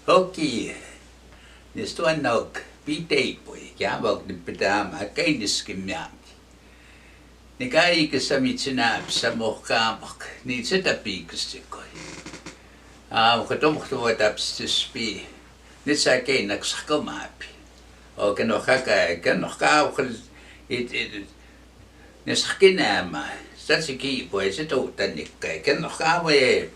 Okei, niin tuon nauk piteipui, jäävät nyt pitää keiniskinmiä. Niin kaikessa mitkä näypssä mohkaamak, niin sitä piikastikoi. Kun tomhtuva täpstispi, nyt saa keinaks komaapi. Oikein on kaukalla, ne sakin nämä. Sitä se kiipui, se tuuttaa nikkai. Kenno kaavee,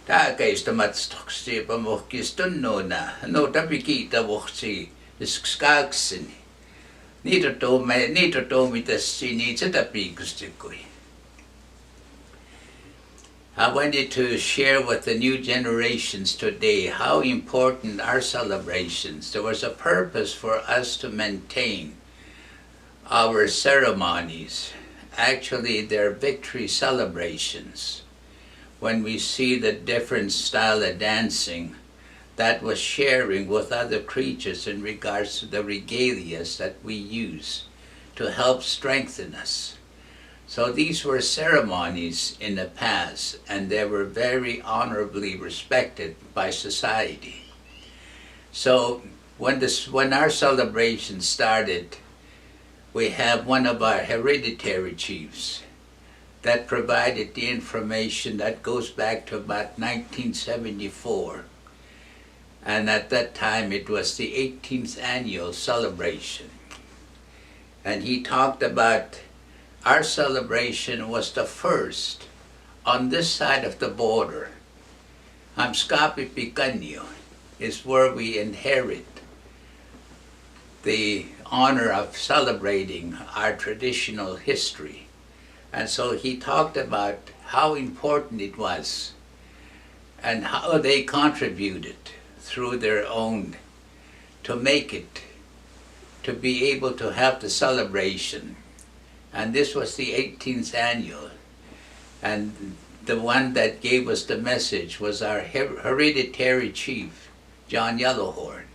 tääkäistä matstoksi, jopa mohkis tunnuuna. No tapi kiitä vohti, skaakseni. Niitä toimitasi, niin sitä piikastikoi. I wanted to share with the new generations today how important our celebrations. There was a purpose for us to maintain our ceremonies. Actually, they're victory celebrations. When we see the different style of dancing, that was sharing with other creatures in regards to the regalias that we use to help strengthen us. So these were ceremonies in the past, and they were very honorably respected by society. So when our celebration started, we have one of our hereditary chiefs that provided the information that goes back to about 1974. And at that time it was the 18th annual celebration. And he talked about our celebration was the first on this side of the border. Hamskapi Picanio is where we inherit the honor of celebrating our traditional history. And so he talked about how important it was and how they contributed through their own to make it, to be able to have the celebration. And this was the 18th annual. And the one that gave us the message was our hereditary chief, John Yellowhorn.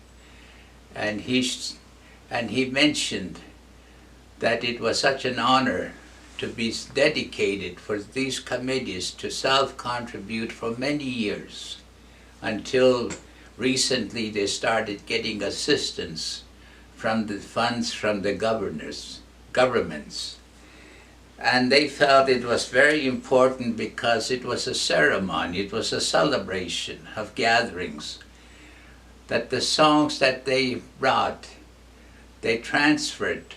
And he mentioned that it was such an honor to be dedicated for these committees to self-contribute for many years until recently they started getting assistance from the funds from the governments. And they felt it was very important because it was a ceremony, it was a celebration of gatherings, that the songs that they brought, they transferred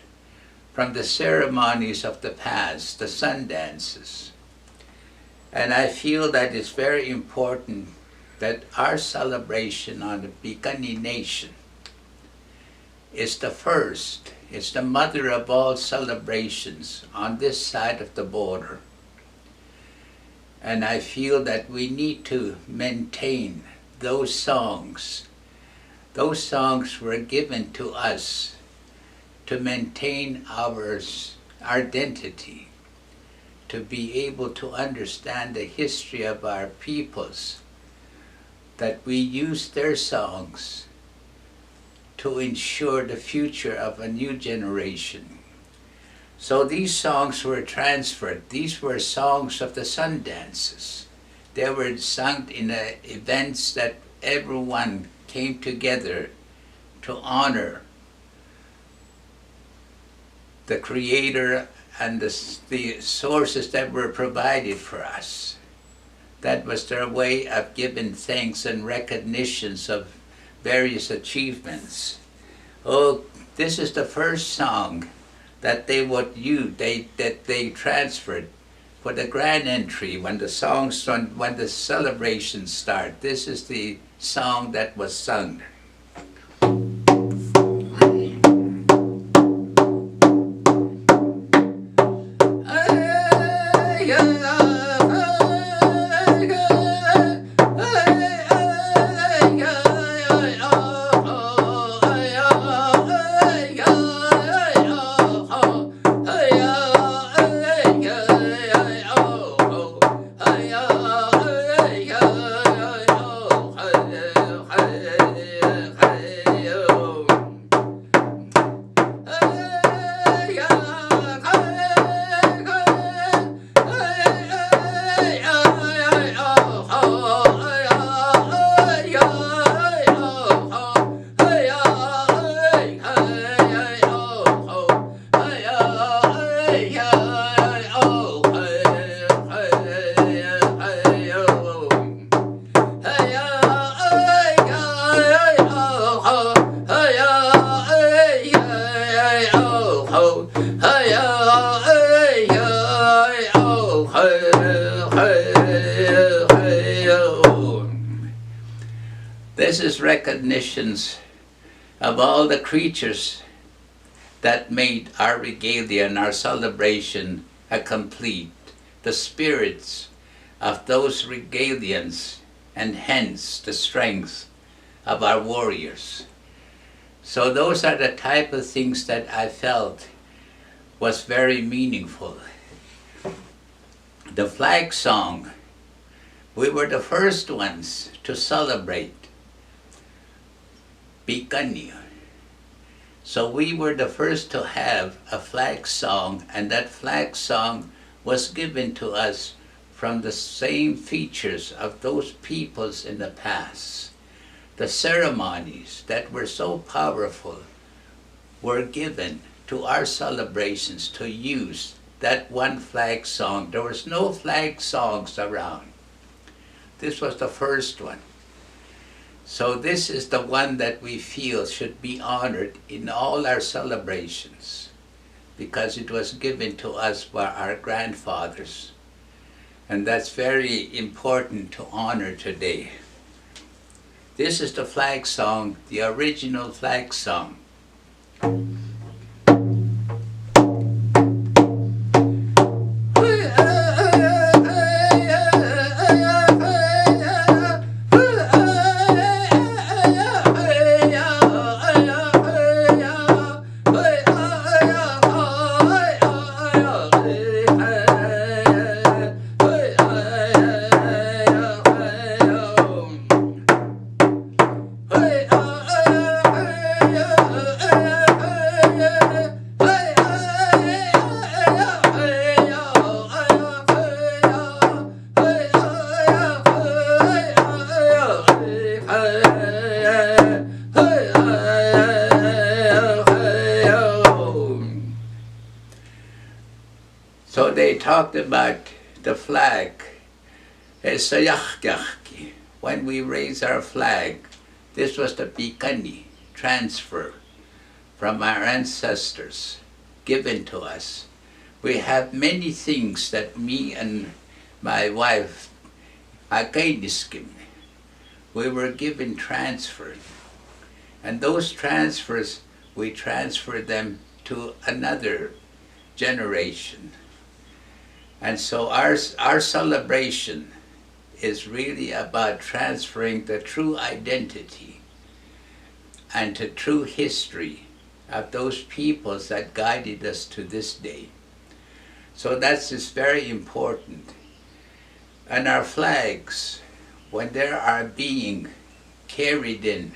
from the ceremonies of the past, the sun dances. And I feel that it's very important that our celebration on the Piikani Nation is the first. It's the mother of all celebrations on this side of the border. And I feel that we need to maintain those songs. Those songs were given to us to maintain our identity, to be able to understand the history of our peoples, that we use their songs to ensure the future of a new generation. So these songs were transferred. These were songs of the sun dances. They were sung in events that everyone came together to honor the Creator and the sources that were provided for us. That was their way of giving thanks and recognitions of various achievements. Oh, this is the first song that they would use, that they transferred for the grand entry when the celebrations start. This is the song that was sung. This is recognitions of all the creatures that made our regalia and our celebration a complete, the spirits of those regalians, and hence the strength of our warriors. So those are the type of things that I felt was very meaningful. The flag song, we were the first ones to celebrate Bikani. So we were the first to have a flag song, and that flag song was given to us from the same features of those peoples in the past. The ceremonies that were so powerful were given to our celebrations to use that one flag song. There was no flag songs around. This was the first one. So this is the one that we feel should be honored in all our celebrations, because it was given to us by our grandfathers. And that's very important to honor today. This is the flag song, the original flag song. So they talked about the flag. When we raise our flag, this was the Bikani transfer from our ancestors given to us. We have many things that me and my wife, we were given transferred. And those transfers, we transferred them to another generation. And so our celebration is really about transferring the true identity and the true history of those peoples that guided us to this day. So that's just very important. And our flags, when they are being carried in,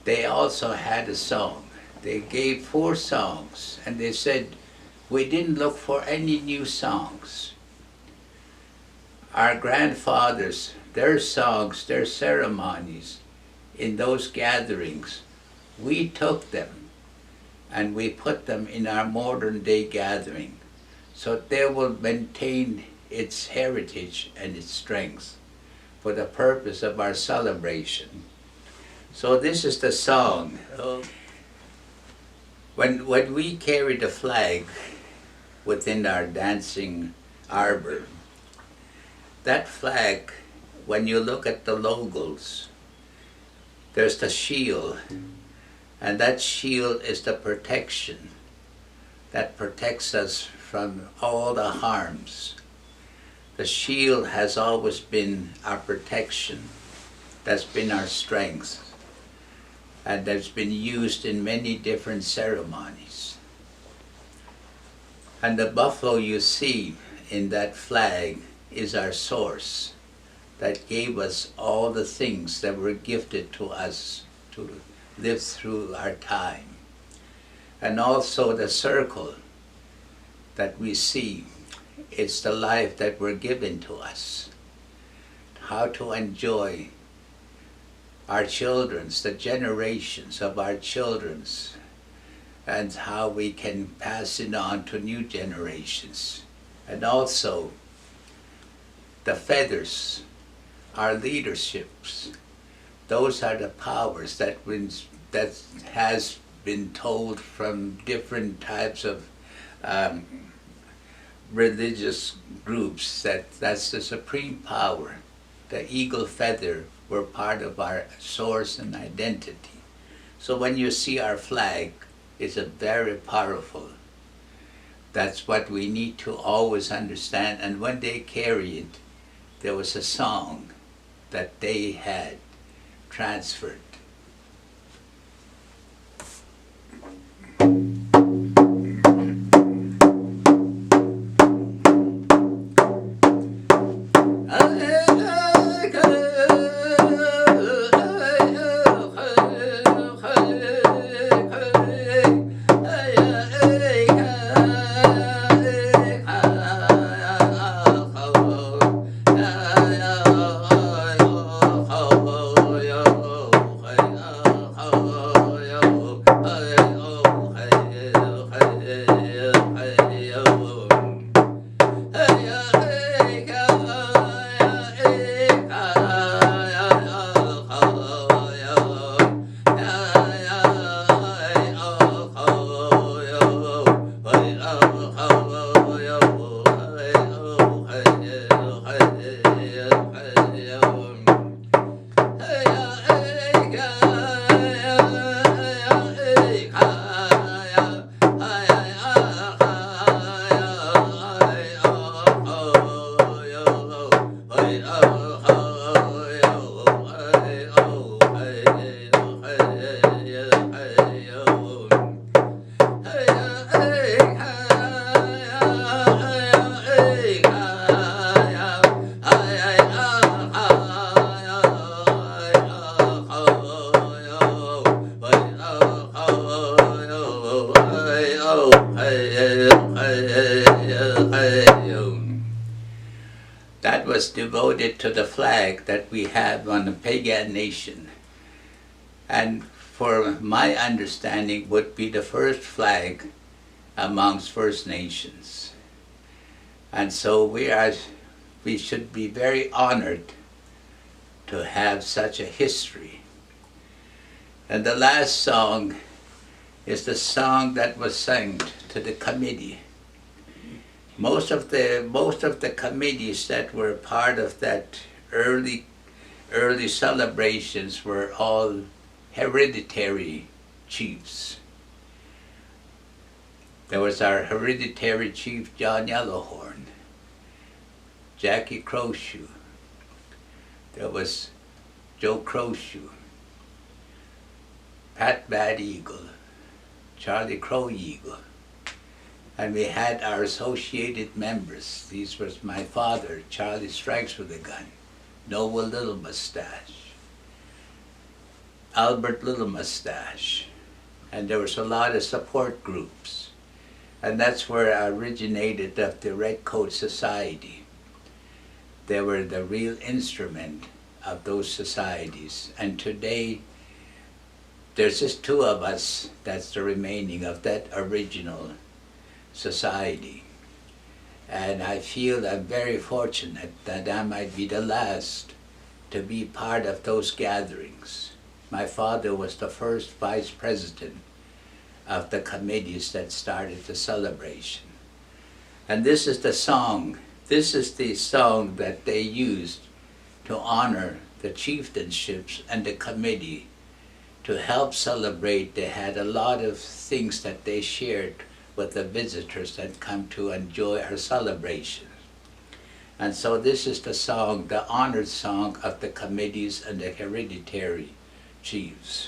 they also had a song. They gave 4 songs, and they said, we didn't look for any new songs. Our grandfathers, their songs, their ceremonies in those gatherings, we took them and we put them in our modern day gathering so they will maintain its heritage and its strength for the purpose of our celebration. So this is the song. When we carry the flag within our dancing arbor, that flag, when you look at the logos, there's the shield, and that shield is the protection that protects us from all the harms. The shield has always been our protection, that's been our strength, and that's been used in many different ceremonies. And the buffalo you see in that flag is our source that gave us all the things that were gifted to us to live through our time. And also the circle that we see, it's the life that were given to us. How to enjoy our children's, the generations of our children's, and how we can pass it on to new generations. And also the feathers, our leaderships, those are the powers that has been told from different types of religious groups, that's the supreme power the eagle feather were part of our source and identity. So when you see our flag, it's a very powerful. That's what we need to always understand. And when they carry it, there was a song that they had transferred. That was devoted to the flag that we have on the pagan nation. And for my understanding would be the first flag amongst First Nations. And so we should be very honored to have such a history. And the last song is the song that was sung to the committee. Most of the committees that were part of that early celebrations were all hereditary chiefs. There was our hereditary chief John Yellowhorn, Jackie Crowshoe. There was Joe Crowshoe, Pat Bad Eagle, Charlie Crow Eagle. And we had our associated members. These was my father, Charlie Strikes with a Gun, Noah Little Mustache, Albert Little Mustache, and there was a lot of support groups. And that's where I originated of the Red Coat Society. They were the real instrument of those societies. And today, there's just two of us that's the remaining of that original society. And I feel I'm very fortunate that I might be the last to be part of those gatherings. My father was the first vice president of the committees that started the celebration. And this is the song that they used to honor the chieftainships and the committee to help celebrate. They had a lot of things that they shared with the visitors that come to enjoy our celebration. And so this is the song, the honored song of the committees and the hereditary chiefs.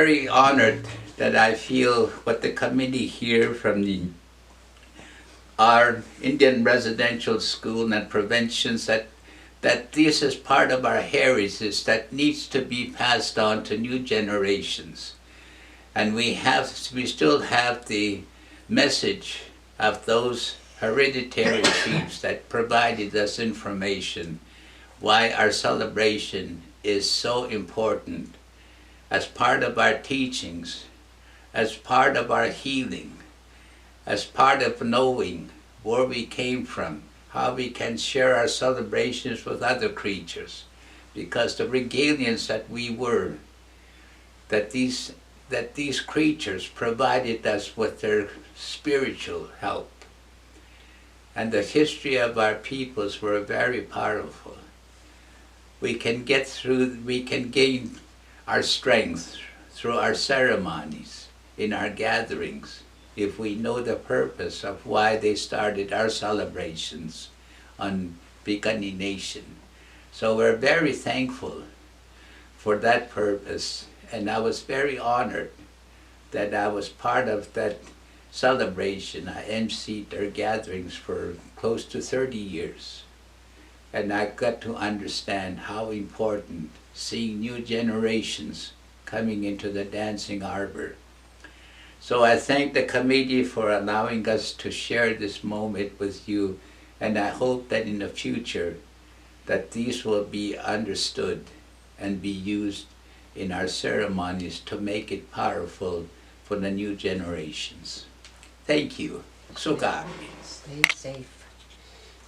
very honored that I feel what the committee here from our Indian Residential School and Preventions, that this is part of our heritage that needs to be passed on to new generations. And we still have the message of those hereditary chiefs that provided us information why our celebration is so important as part of our teachings, as part of our healing, as part of knowing where we came from, how we can share our celebrations with other creatures, because the regalians that we were, that these creatures provided us with their spiritual help. And the history of our peoples were very powerful. We can gain our strength through our ceremonies, in our gatherings, if we know the purpose of why they started our celebrations on Bikani Nation. So we're very thankful for that purpose, and I was very honored that I was part of that celebration. I emceed their gatherings for close to 30 years. And I got to understand how important seeing new generations coming into the dancing arbor. So I thank the committee for allowing us to share this moment with you, and I hope that in the future that these will be understood and be used in our ceremonies to make it powerful for the new generations. Thank you. Suga. Stay safe.